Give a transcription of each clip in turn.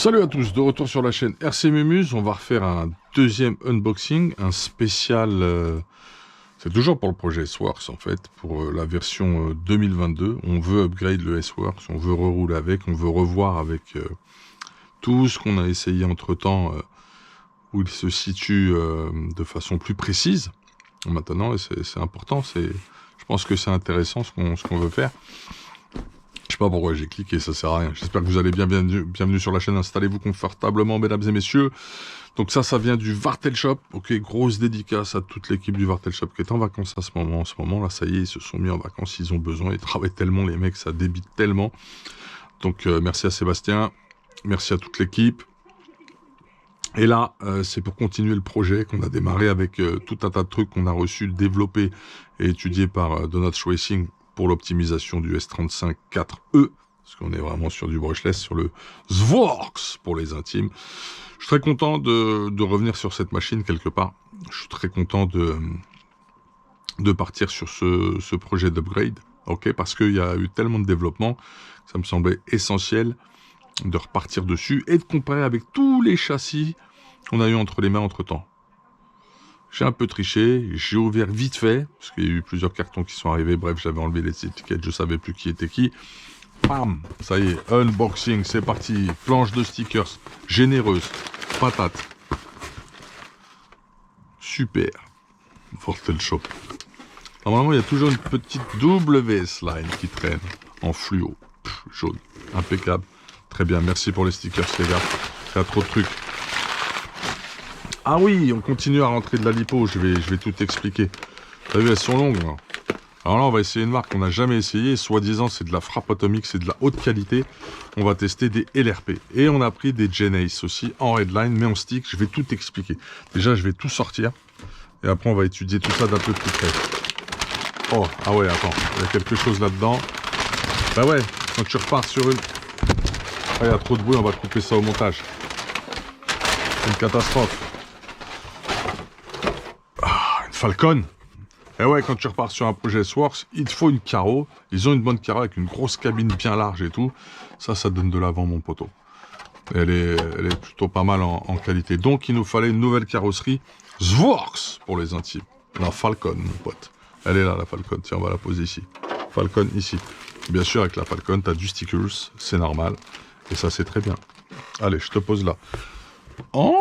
Salut à tous, de retour sur la chaîne RC Mumuse. On va refaire un deuxième unboxing, un spécial. C'est toujours pour le projet S-Works en fait, pour la version 2022. On veut upgrade le S-Works, on veut rerouler avec, on veut revoir avec tout ce qu'on a essayé entre temps, où il se situe de façon plus précise. Maintenant, c'est important, je pense que c'est intéressant ce qu'on veut faire. Je sais pas pourquoi j'ai cliqué, ça sert à rien. J'espère que vous allez bien. Bienvenue sur la chaîne. Installez-vous confortablement, mesdames et messieurs. Donc ça vient du Vartel Shop. Ok, grosse dédicace à toute l'équipe du Vartel Shop qui est en vacances à ce moment. En ce moment, là, ça y est, ils se sont mis en vacances. Ils ont besoin. Ils travaillent tellement, les mecs, ça débite tellement. Donc merci à Sébastien. Merci à toute l'équipe. Et là, c'est pour continuer le projet qu'on a démarré avec tout un tas de trucs qu'on a reçus, développés et étudiés par Donut Racing pour l'optimisation du S35 4E, parce qu'on est vraiment sur du brushless, sur le S-Works pour les intimes. Je suis très content de revenir sur cette machine quelque part. Je suis très content de partir sur ce projet d'upgrade, ok, parce qu'il y a eu tellement de développement, ça me semblait essentiel de repartir dessus et de comparer avec tous les châssis qu'on a eu entre les mains entre temps. J'ai un peu triché, j'ai ouvert vite fait, parce qu'il y a eu plusieurs cartons qui sont arrivés, bref, j'avais enlevé les étiquettes, je savais plus qui était qui. Bam, ça y est, unboxing, c'est parti, planche de stickers, généreuse, patate. Super, Vartel Shop. Normalement, il y a toujours une petite WS line qui traîne, en fluo, jaune, impeccable. Très bien, merci pour les stickers les gars, il y a trop de trucs. Ah oui, on continue à rentrer de la lipo, je vais tout expliquer. T'as vu, elles sont longues là. Alors là, on va essayer une marque qu'on n'a jamais essayé, soi-disant c'est de la frappe atomique, c'est de la haute qualité. On va tester des LRP. Et on a pris des Genesis aussi, en redline, mais en stick, je vais tout expliquer. Déjà, je vais tout sortir, et après on va étudier tout ça d'un peu plus près. Oh, ah ouais, attends, il y a quelque chose là-dedans. Bah ouais, quand tu repars sur une... Ah, il y a trop de bruit, on va couper ça au montage. C'est une catastrophe. Falcon. Et ouais, quand tu repars sur un projet S-Works, il te faut une carreau. Ils ont une bonne carreau avec une grosse cabine bien large et tout. Ça donne de l'avant, mon poteau. Elle est plutôt pas mal en qualité. Donc, il nous fallait une nouvelle carrosserie S-Works pour les intimes. La Falcon, mon pote. Elle est là, la Falcon. Tiens, on va la poser ici. Falcon, ici. Bien sûr, avec la Falcon, tu as du stickers. C'est normal. Et ça, c'est très bien. Allez, je te pose là. Oh!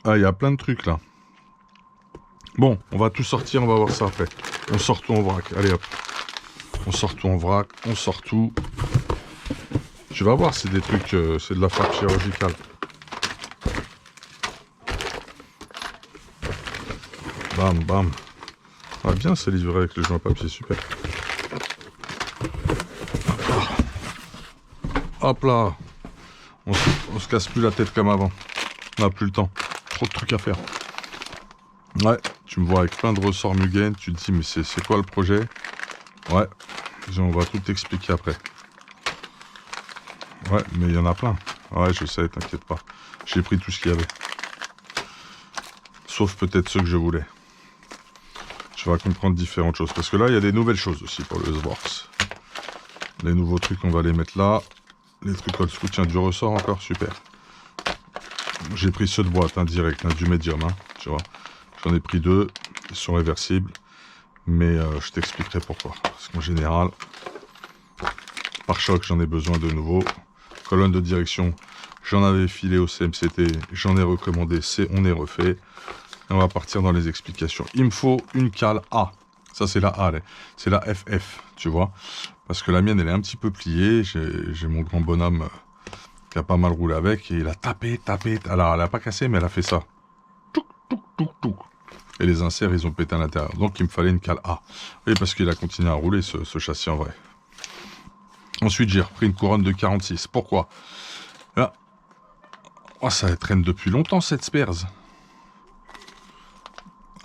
Ah, il y a plein de trucs là. Bon, on va tout sortir, on va voir ça après. On sort tout en vrac. Allez hop. On sort tout en vrac, on sort tout. Tu vas voir, c'est des trucs, c'est de la frappe chirurgicale. Bam, bam. Ah bien, c'est livré avec le joint papier, super. Hop là. On se casse plus la tête comme avant. On n'a plus le temps. Trop de trucs à faire. Ouais, tu me vois avec plein de ressorts Mugen, tu te dis mais c'est quoi le projet? Ouais, on va tout expliquer après. Ouais, mais il y en a plein. Ouais, je sais, t'inquiète pas. J'ai pris tout ce qu'il y avait. Sauf peut-être ceux que je voulais. Tu vas comprendre différentes choses. Parce que là, il y a des nouvelles choses aussi pour le S-Works. Les nouveaux trucs, on va les mettre là. Les trucs old school, tiens, du ressort encore, super. J'ai pris ceux de boîte, hein, direct, hein, du médium, hein, tu vois. J'en ai pris deux, ils sont réversibles, mais je t'expliquerai pourquoi. Parce qu'en général, pare-choc, j'en ai besoin de nouveau. Colonne de direction, j'en avais filé au CMCT, j'en ai recommandé, on est refait. Et on va partir dans les explications. Il me faut une cale A. Ça, c'est la A, c'est la FF, tu vois. Parce que la mienne, elle est un petit peu pliée. J'ai mon grand bonhomme... qui a pas mal roulé avec, et il a tapé. Alors, elle a pas cassé, mais elle a fait ça. Touc, touc, touc, touc. Et les inserts, ils ont pété à l'intérieur. Donc, il me fallait une cale A. Oui, parce qu'il a continué à rouler, ce châssis en vrai. Ensuite, j'ai repris une couronne de 46. Pourquoi? Là. Oh, ça traîne depuis longtemps, cette Spears.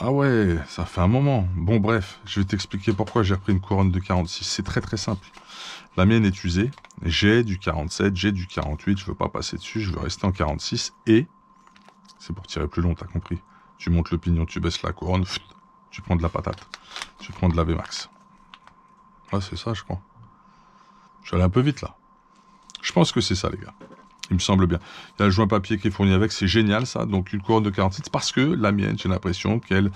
Ah ouais, ça fait un moment. Bon, bref, je vais t'expliquer pourquoi j'ai repris une couronne de 46. C'est très, très simple. La mienne est usée, j'ai du 47, j'ai du 48, je veux pas passer dessus, je veux rester en 46, et c'est pour tirer plus long, t'as compris. Tu montes le pignon, tu baisses la couronne, tu prends de la patate, tu prends de la VMAX. Ah, c'est ça, je crois. Je suis allé un peu vite, là. Je pense que c'est ça, les gars. Il me semble bien. Il y a le joint papier qui est fourni avec, c'est génial, ça. Donc, une couronne de 46, parce que la mienne, j'ai l'impression qu'elle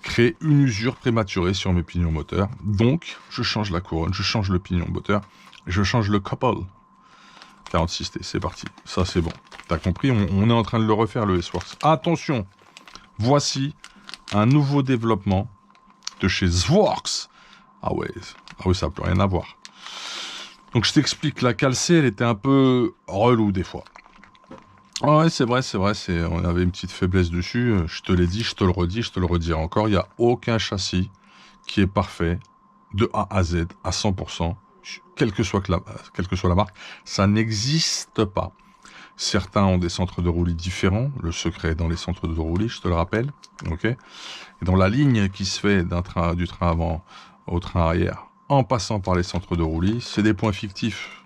crée une usure prématurée sur mes pignons moteurs. Donc, je change la couronne, je change le pignon moteur, je change le couple. 46T, c'est parti. Ça, c'est bon. T'as compris, on est en train de le refaire, le S-Works. Attention, voici un nouveau développement de chez SWORKS. Ah ouais, ça n'a plus rien à voir. Donc, je t'explique, la calcée, elle était un peu relou des fois. Ah ouais, c'est vrai, on avait une petite faiblesse dessus. Je te l'ai dit, je te le redis, je te le redirai encore. Il n'y a aucun châssis qui est parfait de A à Z, à 100%, quelle que soit la marque. Ça n'existe pas. Certains ont des centres de roulis différents. Le secret est dans les centres de roulis, je te le rappelle. Ok. Et dans la ligne qui se fait du train avant au train arrière, en passant par les centres de roulis, c'est des points fictifs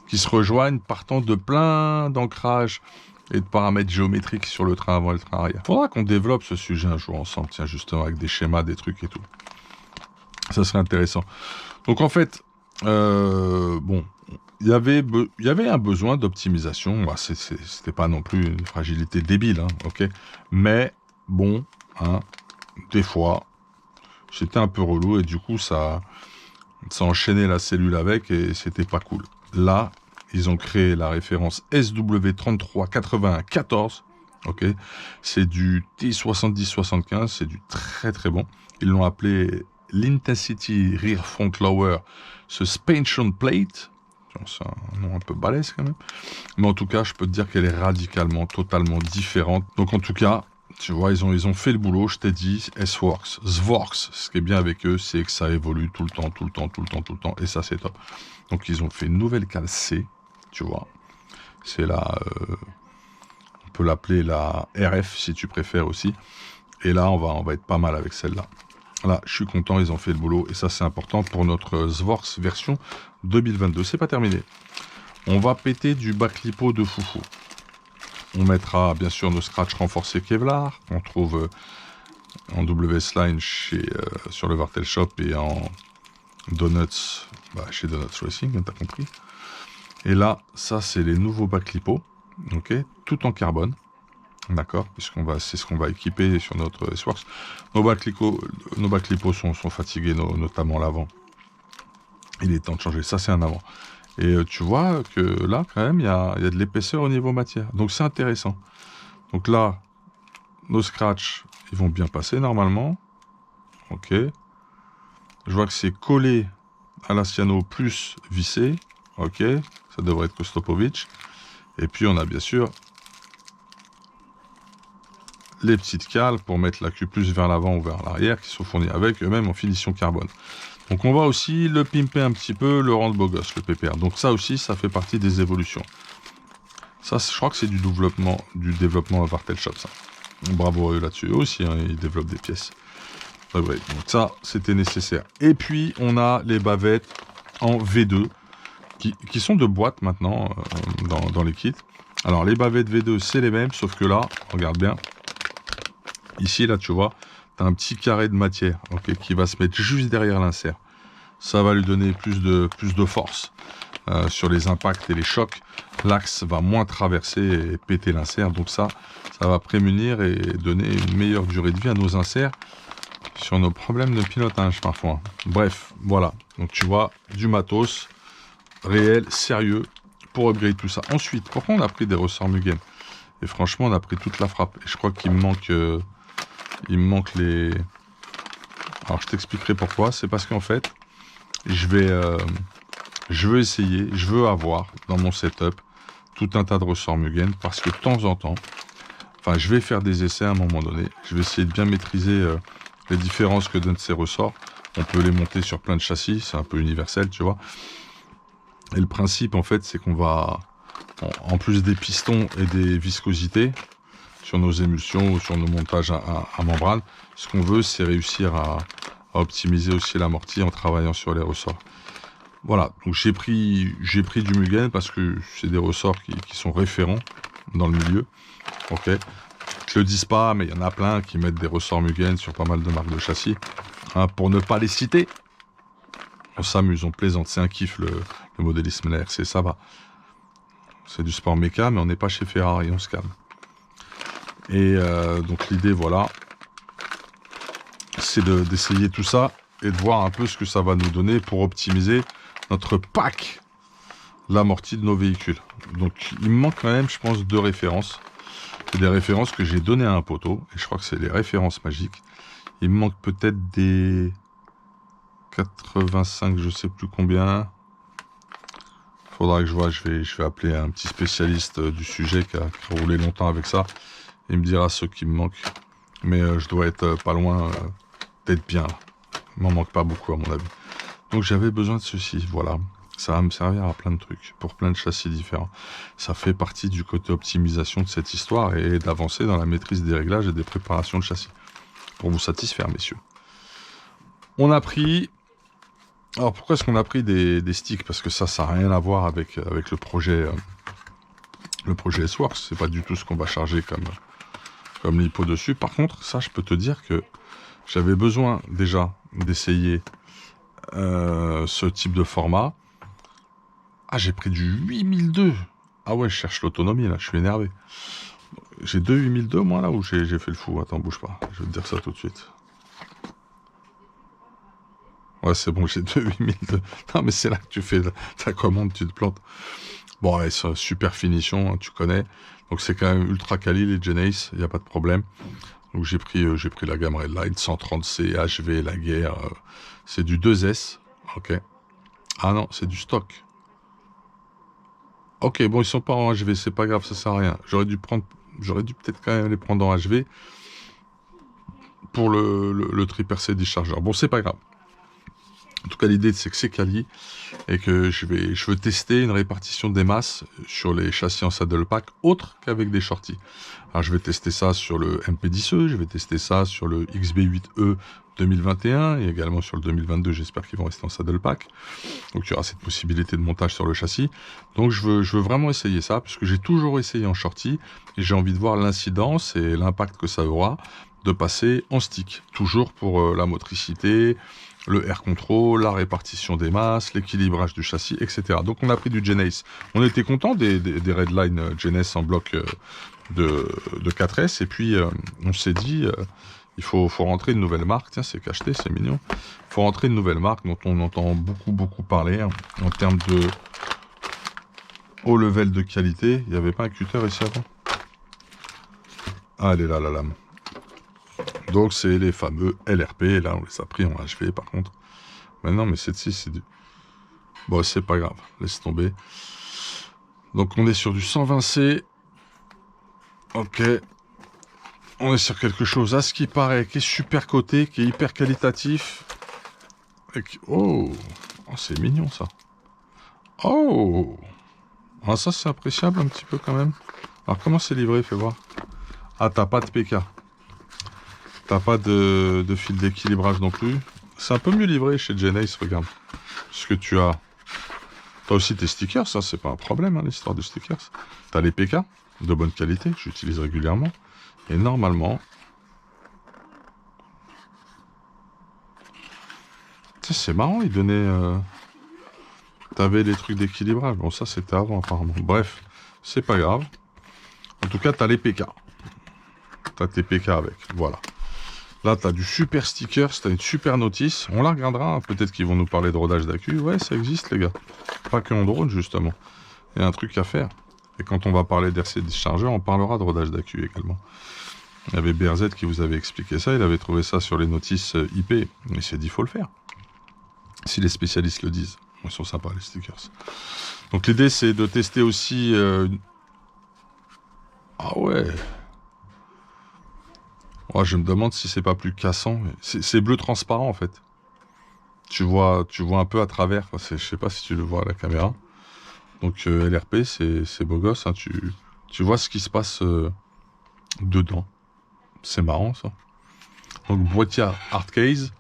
qui se rejoignent partant de plein d'ancrages et de paramètres géométriques sur le train avant et le train arrière. Faudra qu'on développe ce sujet un jour ensemble, tiens, justement, avec des schémas, des trucs et tout. Ça serait intéressant. Donc en fait, bon, il y avait un besoin d'optimisation. Bah, c'était pas non plus une fragilité débile, hein, ok. Mais bon, hein, des fois, c'était un peu relou et du coup, ça enchaînait la cellule avec et c'était pas cool. Là, ils ont créé la référence SW338114. Ok, c'est du T7075, c'est du très très bon. Ils l'ont appelé l'Intensity Rear Front Lower Suspension Plate. C'est un nom un peu balèze quand même. Mais en tout cas, je peux te dire qu'elle est radicalement, totalement différente. Donc en tout cas, tu vois, ils ont fait le boulot, je t'ai dit, S-Works, SWORKS. Ce qui est bien avec eux, c'est que ça évolue tout le temps, et ça c'est top. Donc ils ont fait une nouvelle cale C, tu vois. C'est la, on peut l'appeler la RF si tu préfères aussi. Et là, on va être pas mal avec celle-là. Là, je suis content, ils ont fait le boulot. Et ça, c'est important pour notre SWORKS version 2022. C'est pas terminé. On va péter du bac-lipo de foufou. On mettra bien sûr nos scratchs renforcés Kevlar, qu'on trouve en WS-Line sur le Vartel Shop et en Donuts, chez Donuts Racing, t'as compris. Et là, ça c'est les nouveaux bac-lipo, ok, tout en carbone, d'accord, c'est ce qu'on va équiper sur notre S-Works. Nos bac-lipo sont fatigués, notamment l'avant. Il est temps de changer, ça c'est un avant. Et tu vois que là, quand même, il y a de l'épaisseur au niveau matière. Donc, c'est intéressant. Donc là, nos scratchs, ils vont bien passer normalement. Ok. Je vois que c'est collé à la cyano plus vissé. Ok. Ça devrait être Kostopovich. Et puis, on a bien sûr les petites cales pour mettre la Q+ vers l'avant ou vers l'arrière qui sont fournies avec eux-mêmes en finition carbone. Donc on va aussi le pimper un petit peu, le rendre beau gosse, le PPR. Donc ça aussi, ça fait partie des évolutions. Ça, je crois que c'est du développement à Vartel Shop, ça. Bravo à eux là-dessus. Eux aussi, hein, ils développent des pièces. Ouais. Donc ça, c'était nécessaire. Et puis, on a les bavettes en V2, qui sont de boîte maintenant, dans les kits. Alors, les bavettes V2, c'est les mêmes, sauf que là, regarde bien. Ici, là, tu vois, tu as un petit carré de matière, okay, qui va se mettre juste derrière l'insert. Ça va lui donner plus de force sur les impacts et les chocs. L'axe va moins traverser et péter l'insert. Donc ça va prémunir et donner une meilleure durée de vie à nos inserts sur nos problèmes de pilotage parfois. Bref, voilà. Donc tu vois, du matos réel, sérieux, pour upgrade tout ça. Ensuite, pourquoi on a pris des ressorts Mugen? Et franchement, on a pris toute la frappe. Et je crois qu'il me manque... il me manque les... Alors, je t'expliquerai pourquoi. C'est parce qu'en fait, je veux essayer, je veux avoir dans mon setup tout un tas de ressorts Mugen parce que de temps en temps, je vais faire des essais à un moment donné. Je vais essayer de bien maîtriser les différences que donnent ces ressorts. On peut les monter sur plein de châssis, c'est un peu universel, tu vois. Et le principe, en fait, c'est qu'on va, en plus des pistons et des viscosités, sur nos émulsions ou sur nos montages à membrane, ce qu'on veut, c'est réussir à optimiser aussi l'amorti en travaillant sur les ressorts. Voilà, donc j'ai pris du Mugen parce que c'est des ressorts qui sont référents dans le milieu. Ok, je le dis pas, mais il y en a plein qui mettent des ressorts Mugen sur pas mal de marques de châssis, hein, pour ne pas les citer. On s'amuse, on plaisante, c'est un kiff le modélisme, la RC, ça va. C'est du sport méca, mais on n'est pas chez Ferrari, on se calme. Et donc l'idée, voilà, c'est d'essayer tout ça et de voir un peu ce que ça va nous donner pour optimiser notre pack, l'amorti de nos véhicules. Donc il me manque quand même, je pense, 2 références. C'est des références que j'ai données à un poteau, et je crois que c'est les références magiques. Il me manque peut-être des 85, je sais plus combien. Faudra que je vois, je vais appeler un petit spécialiste du sujet qui a roulé longtemps avec ça. Il me dira ce qui me manque. Mais je dois être pas loin d'être bien là. Il m'en manque pas beaucoup à mon avis. Donc j'avais besoin de ceci, voilà. Ça va me servir à plein de trucs, pour plein de châssis différents. Ça fait partie du côté optimisation de cette histoire et d'avancer dans la maîtrise des réglages et des préparations de châssis. Pour vous satisfaire, messieurs. On a pris... Alors pourquoi est-ce qu'on a pris des sticks? Parce que ça n'a rien à voir avec le projet S-Works. C'est pas du tout ce qu'on va charger comme lipo dessus. Par contre, ça, je peux te dire que j'avais besoin déjà d'essayer ce type de format. Ah, j'ai pris du 8002. Ah ouais, je cherche l'autonomie là, je suis énervé. J'ai 8002 moi là, ou j'ai fait le fou? Attends, bouge pas, je vais te dire ça tout de suite. Ouais, c'est bon, j'ai 8002. Non, mais c'est là que tu fais ta commande, tu te plantes. Bon, ouais, c'est super finition, hein, tu connais. Donc c'est quand même ultra quali les Genesis, il n'y a pas de problème. Donc j'ai pris la gamme Redline, 130C, HV, la guerre. C'est du 2S, ok. Ah non, c'est du stock. Ok, bon, ils sont pas en HV, c'est pas grave, ça sert à rien. J'aurais dû peut-être quand même les prendre en HV pour le tripercé dischargeur. Bon, c'est pas grave. En tout cas, l'idée, c'est que c'est quali et que je veux tester une répartition des masses sur les châssis en saddle pack autre qu'avec des shorties. Alors, je vais tester ça sur le MP10E, je vais tester ça sur le XB8E 2021 et également sur le 2022. J'espère qu'ils vont rester en saddle pack. Donc, il y aura cette possibilité de montage sur le châssis. Donc, je veux vraiment essayer ça parce que j'ai toujours essayé en shorty et j'ai envie de voir l'incidence et l'impact que ça aura de passer en stick. Toujours pour la motricité, le air control, la répartition des masses, l'équilibrage du châssis, etc. Donc on a pris du Genesis. On était content des Redline Genesis en bloc de 4S, et puis on s'est dit, il faut rentrer une nouvelle marque. Tiens, c'est cacheté, c'est mignon. Il faut rentrer une nouvelle marque dont on entend beaucoup parler hein, en termes de haut level de qualité. Il n'y avait pas un cutter ici avant? Ah, elle est là, la lame. Donc c'est les fameux LRP, là on les a pris en HV par contre. Mais non, mais celle-ci c'est du... Bon, c'est pas grave, laisse tomber. Donc on est sur du 120C. Ok. On est sur quelque chose, à ce qui paraît, qui est super coté, qui est hyper qualitatif. Oh, c'est mignon ça. Oh, ah, ça c'est appréciable un petit peu quand même. Alors comment c'est livré, fais voir. Ah, t'as pas de PK. T'as pas de fil d'équilibrage non plus. C'est un peu mieux livré chez Genesis, regarde. Ce que tu as. T'as aussi tes stickers, ça c'est pas un problème, hein, l'histoire de stickers. T'as les PK, de bonne qualité, j'utilise régulièrement. Et normalement... Tu sais, c'est marrant, ils donnaient... T'avais les trucs d'équilibrage. Bon, ça c'était avant apparemment. Bref, c'est pas grave. En tout cas, t'as les PK. T'as tes PK avec, voilà. Là, tu as du super sticker, tu as une super notice. On la regardera, hein. Peut-être qu'ils vont nous parler de rodage d'accu. Ouais, ça existe, les gars. Pas que en drone, justement. Il y a un truc à faire. Et quand on va parler d'RC Discharger, on parlera de rodage d'accu également. Il y avait BRZ qui vous avait expliqué ça. Il avait trouvé ça sur les notices IP. Il s'est dit, il faut le faire. Si les spécialistes le disent. Ils sont sympas, les stickers. Donc, l'idée, c'est de tester aussi... Ah ouais... Ouais, je me demande si c'est pas plus cassant. C'est bleu transparent en fait. Tu vois un peu à travers. Je sais pas si tu le vois à la caméra. Donc LRP, c'est beau gosse. Hein. Tu vois ce qui se passe dedans. C'est marrant ça. Donc boîtier hard case,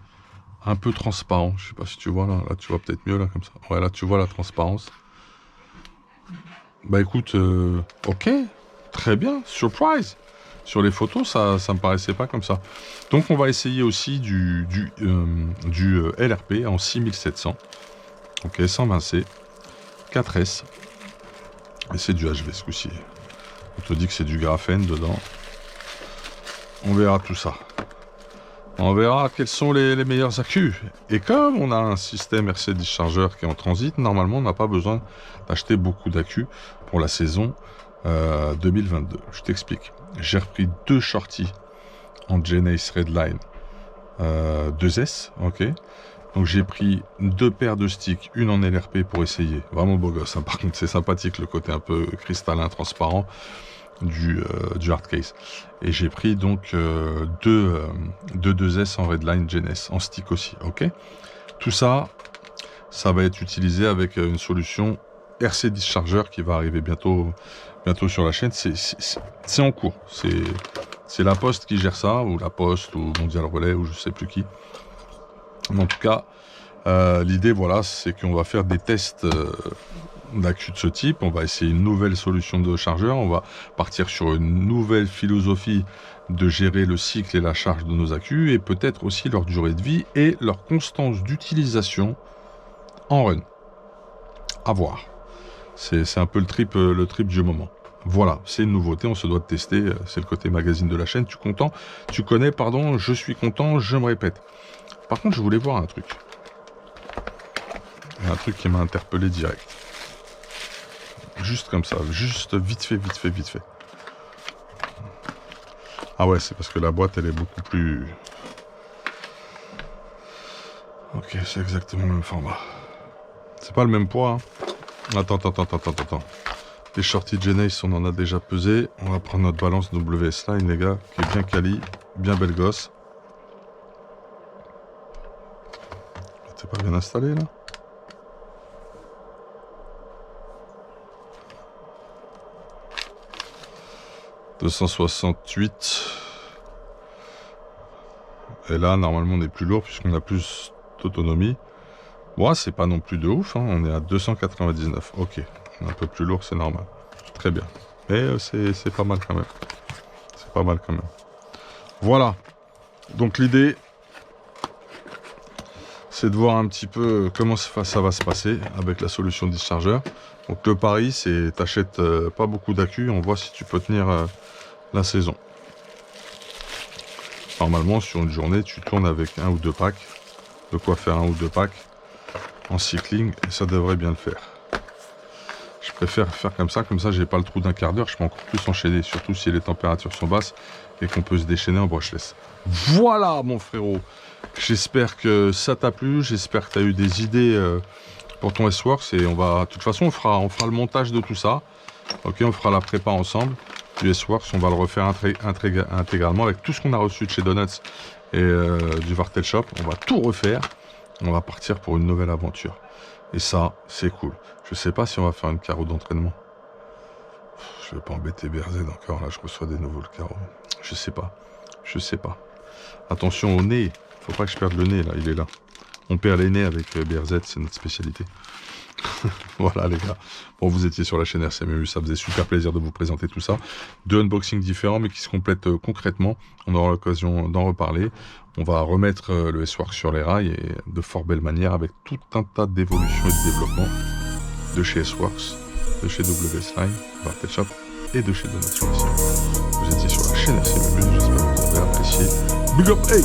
un peu transparent. Je sais pas si tu vois là. Là tu vois peut-être mieux là comme ça. Ouais, là tu vois la transparence. Bah écoute, ok, très bien. Surprise. Sur les photos, ça me paraissait pas comme ça. Donc on va essayer aussi du LRP en 6700. Ok, 120C, 4S. Et c'est du HV ce coup-ci. On te dit que c'est du graphène dedans. On verra tout ça. On verra quels sont les meilleurs accus. Et comme on a un système RC Discharger qui est en transit, normalement on n'a pas besoin d'acheter beaucoup d'accus pour la saison 2022. Je t'explique. J'ai repris 2 shorties en Genesis Redline 2S, ok. Donc j'ai pris 2 paires de sticks, une en LRP pour essayer. Vraiment beau gosse, hein. Par contre c'est sympathique le côté un peu cristallin, transparent du hard case. Et j'ai pris donc 2 2S en Redline Genesis, en stick aussi, ok. Tout ça, ça va être utilisé avec une solution RC Discharger qui va arriver bientôt sur la chaîne. C'est en cours. C'est la Poste qui gère ça, ou la Poste, ou Mondial Relais, ou je sais plus qui. Mais en tout cas, l'idée, voilà, c'est qu'on va faire des tests d'accu de ce type. On va essayer une nouvelle solution de chargeur. On va partir sur une nouvelle philosophie de gérer le cycle et la charge de nos accus, et peut-être aussi leur durée de vie et leur constance d'utilisation en run. À voir. C'est un peu le trip du moment. Voilà, c'est une nouveauté, on se doit de tester, c'est le côté magazine de la chaîne. Tu connais, pardon, je suis content, je me répète. Par contre, je voulais voir un truc. Il y a un truc qui m'a interpellé direct. Juste comme ça, juste vite fait. Ah ouais, c'est parce que la boîte, elle est beaucoup plus... Ok, c'est exactement le même format. C'est pas le même poids, hein. Attends. Les shorties Genesis, on en a déjà pesé. On va prendre notre balance WS Line, les gars, qui est bien quali, bien belle gosse. T'es pas bien installé, là? « 268. Et là, normalement, on est plus lourd puisqu'on a plus d'autonomie. Ouais, c'est pas non plus de ouf, hein. On est à 299. Ok, on est un peu plus lourd, c'est normal. Très bien. Mais c'est pas mal quand même. C'est pas mal quand même. Voilà. Donc l'idée, c'est de voir un petit peu comment ça va se passer avec la solution Discharger. Donc le pari, c'est t'achètes pas beaucoup d'accu, on voit si tu peux tenir la saison. Normalement, sur une journée, tu tournes avec 1 ou 2 packs. De quoi faire 1 ou 2 packs en cycling, et ça devrait bien le faire. Je préfère faire comme ça j'ai pas le trou d'un quart d'heure, je peux encore plus enchaîner, surtout si les températures sont basses et qu'on peut se déchaîner en brushless. Voilà mon frérot, j'espère que ça t'a plu, j'espère que tu as eu des idées pour ton S-Works, et de toute façon on fera le montage de tout ça, ok, on fera la prépa ensemble, du S-Works, on va le refaire intégralement avec tout ce qu'on a reçu de chez Donuts et du Vartel Shop, on va tout refaire, on va partir pour une nouvelle aventure. Et ça, c'est cool. Je sais pas si on va faire une carreau d'entraînement. Je vais pas embêter BRZ encore, là je reçois des nouveaux le carreau. Je sais pas. Attention au nez, faut pas que je perde le nez là, il est là. On perd les nez avec BRZ, c'est notre spécialité. Voilà les gars. Bon, vous étiez sur la chaîne RCMU, ça faisait super plaisir de vous présenter tout ça. 2 unboxings différents mais qui se complètent concrètement. On aura l'occasion d'en reparler. On va remettre le S-Works sur les rails et de fort belle manière avec tout un tas d'évolutions et de développement de chez S-Works, de chez WS Line, Vartel Shop et de chez Donuts. Vous étiez sur la chaîne RCMU, j'espère que vous avez apprécié. Big up, hey!